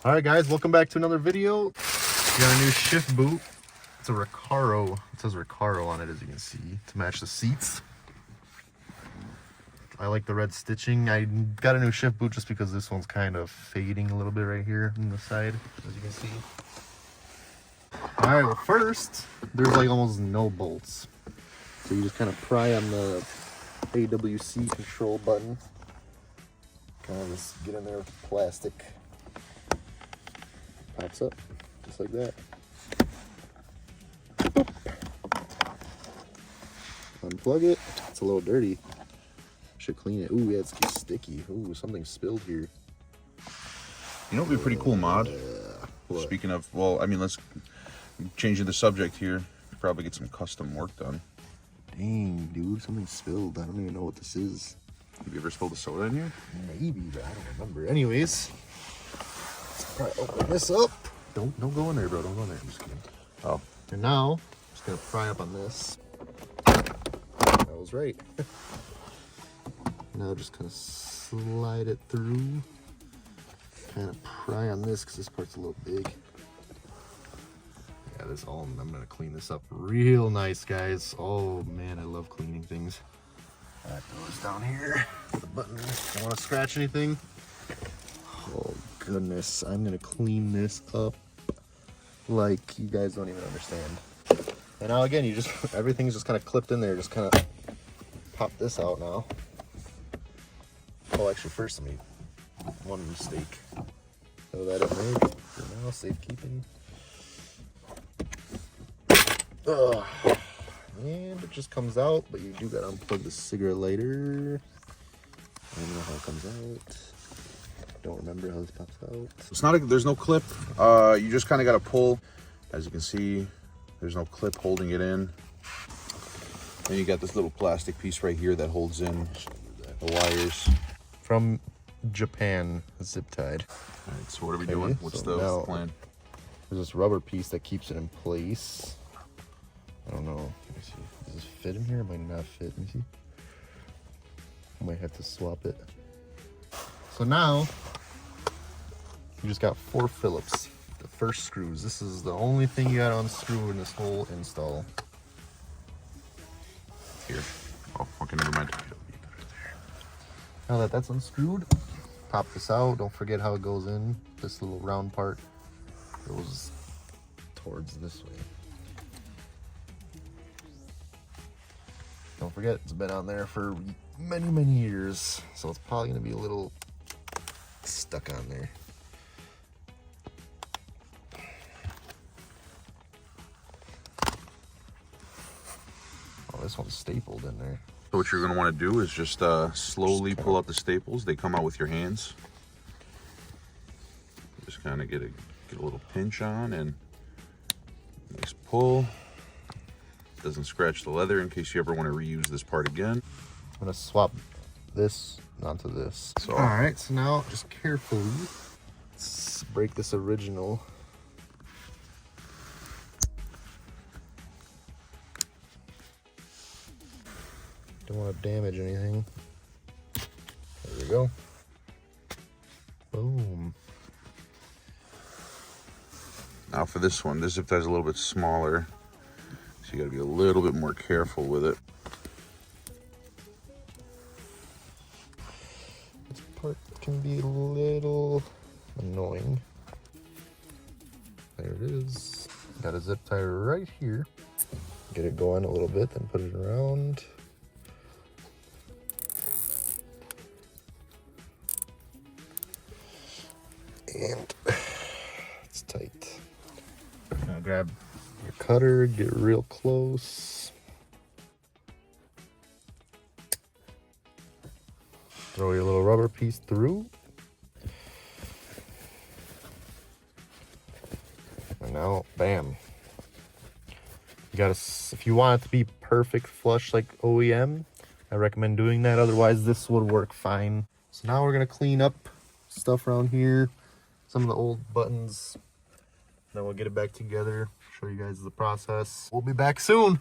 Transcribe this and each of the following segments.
Alright guys, welcome back to another video. We got a new shift boot. It's a Recaro. It says Recaro on it, as you can see, to match the seats. I like the red stitching. I got a new shift boot just because this one's kind of fading a little bit right here on the side, as you can see. Alright, well first, there's like almost no bolts. So you just kind of pry on the AWC control button. Kind of just get in there with the plastic. Pops up, just like that. Boop. Unplug it. It's a little dirty. Should clean it. Ooh, yeah, it's sticky. Ooh, something spilled here. You know what would be a pretty cool mod? What? Speaking of, well, I mean, let's changing the subject here. Probably get some custom work done. Dang, dude, something spilled. I don't even know what this is. Have you ever spilled a soda in here? Maybe, but I don't remember. Anyways, let's probably open this up. Don't go in there, bro. Don't go in there. I'm just kidding. Oh. And now, I'm just gonna pry up on this. I was right. Now just kind of slide it through. Kind of pry on this because this part's a little big. Yeah, I'm gonna clean this up real nice, guys. Oh man, I love cleaning things. I throw this down here. The button. Don't want to scratch anything. Oh goodness, I'm gonna clean this up like you guys don't even understand. And now again, everything's just kind of clipped in there. Just kind of pop this out now. Oh, actually, first let me one mistake. Throw that in there for now, safekeeping. Ugh. And it just comes out, but you do gotta unplug the cigarette lighter. I don't know how it comes out. Don't remember how this pops out. It's not. There's no clip. You just kind of got to pull. As you can see, there's no clip holding it in. And you got this little plastic piece right here that holds in the wires. From Japan, zip tied. All right. So what are we doing? What's the plan? There's this rubber piece that keeps it in place. I don't know. Let me see. Does this fit in here? It might not fit. Let me see. I might have to swap it. So now, you just got 4 Phillips. The first screws. This is the only thing you gotta unscrew in this whole install. Here. Oh, okay, never mind. Now that that's unscrewed, pop this out. Don't forget how it goes in. This little round part goes towards this way. Don't forget, it's been on there for many, many years, so it's probably gonna be a little stuck on there. Oh, this one's stapled in there. So what you're going to want to do is just slowly pull out the staples. They come out with your hands. Just kind of get a little pinch on and nice pull. Doesn't scratch the leather in case you ever want to reuse this part again. I'm gonna swap this onto this. So, all right, so now just carefully, let's break this original. Don't want to damage anything. There we go. Boom. now for this one, this zip tie is a little bit smaller. So you got to be a little bit more careful with it. This part can be a little annoying. There it is. Got a zip tie right here. Get it going a little bit, then put it around. And it's tight. Now grab your cutter, get real close. Throw your little rubber piece through. And now, bam. You gotta, if you want it to be perfect flush like OEM, I recommend doing that. Otherwise, this would work fine. So now we're gonna clean up stuff around here, some of the old buttons. Then we'll get it back together, show you guys the process. We'll be back soon.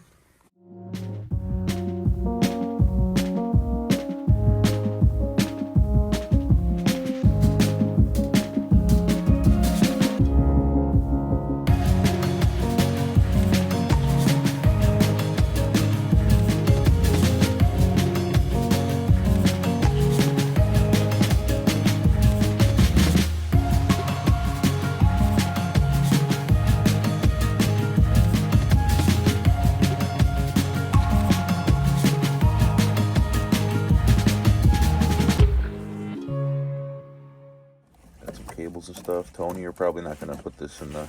stuff. Tony, you're probably not gonna put this in the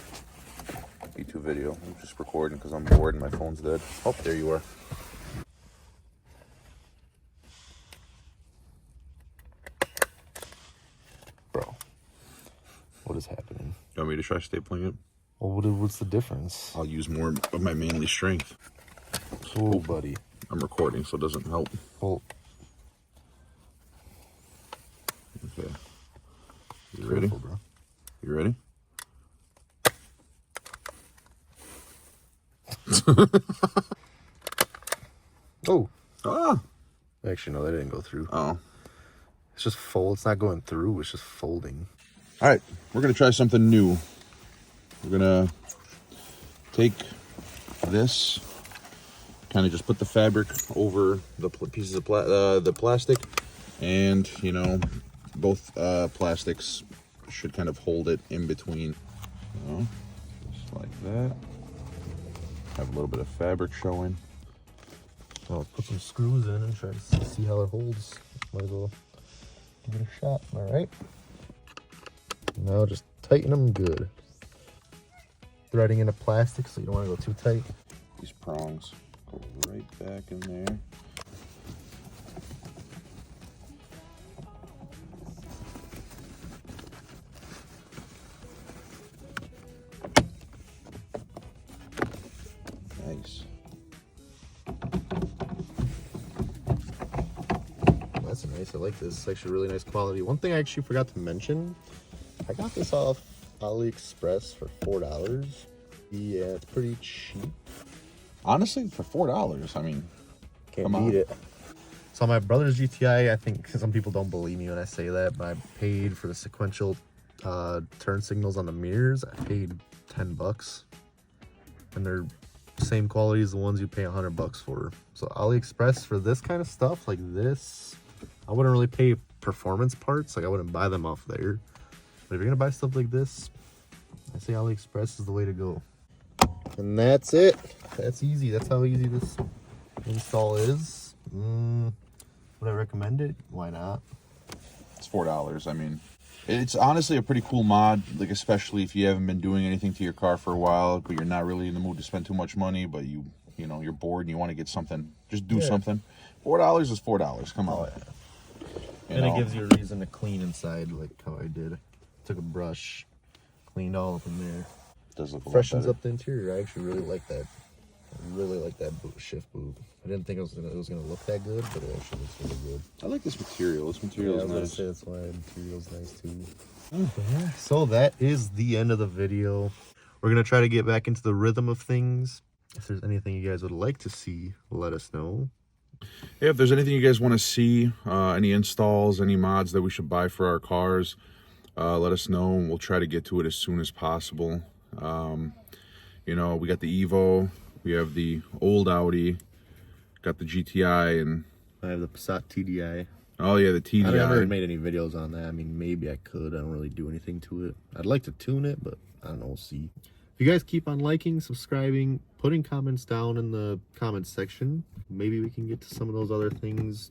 YouTube video. I'm just recording because I'm bored and my phone's dead. Oh, there you are. Bro, what is happening? You want me to try stapling it? Well, what's the difference? I'll use more of my manly strength. Oh, buddy. I'm recording, so it doesn't help. Well, okay. You ready? careful, bro. You ready? Oh. Ah. Actually, no, that didn't go through. Oh. It's just fold. It's not going through. It's just folding. All right. We're going to try something new. We're going to take this, kind of just put the fabric over the pieces of the plastic, and, you know, both plastics should kind of hold it in between. You know, just like that. Have a little bit of fabric showing. I'll put some screws in and try to see how it holds. Might as well give it a shot. All right. Now just tighten them good. Threading into plastic, so you don't want to go too tight. These prongs go right back in there. Nice. That's nice. I like this. It's actually really nice quality. One thing I actually forgot to mention, I got this off AliExpress for $4. Yeah, it's pretty cheap. Honestly, for $4, I mean, Can't come on. beat it. So my brother's GTI, I think some people don't believe me when I say that, but I paid for the sequential turn signals on the mirrors. I paid $10, and they're same quality as the ones you pay $100 for. So AliExpress for this kind of stuff like this, I wouldn't really pay performance parts. Like I wouldn't buy them off there. But if you're gonna buy stuff like this, I say AliExpress is the way to go. And that's it. That's easy. That's how easy this install is. Would I recommend it? Why not? It's $4. I mean, it's honestly a pretty cool mod, like especially if you haven't been doing anything to your car for a while, but you're not really in the mood to spend too much money, but you know, you're bored and you want to get something. Just do something. $4 is $4. Come on. Oh, yeah. And it gives you a reason to clean inside, like how I did. Took a brush, cleaned all up in there. Does look a lot Freshens better. up the interior. I actually really like that. I really like that shift boob. I didn't think it was gonna look that good, but it actually looks really good. I like this material. This material Yeah, I is was nice. gonna say that's why the material's nice too. Yeah. So that is the end of the video. We're gonna try to get back into the rhythm of things. If there's anything you guys would like to see, let us know. Yeah, if there's anything you guys want to see, any installs, any mods that we should buy for our cars, let us know and we'll try to get to it as soon as possible. You know, we got the Evo, we have the old Audi, got the GTI, and I have the Passat TDI. oh yeah, the TDI. I never made any videos on that. I mean, maybe I could. I don't really do anything to it. I'd like to tune it, but I don't know. We'll see. If you guys keep on liking, subscribing, putting comments down in the comments section, maybe we can get to some of those other things.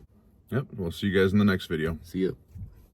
Yep, we'll see you guys in the next video. See ya.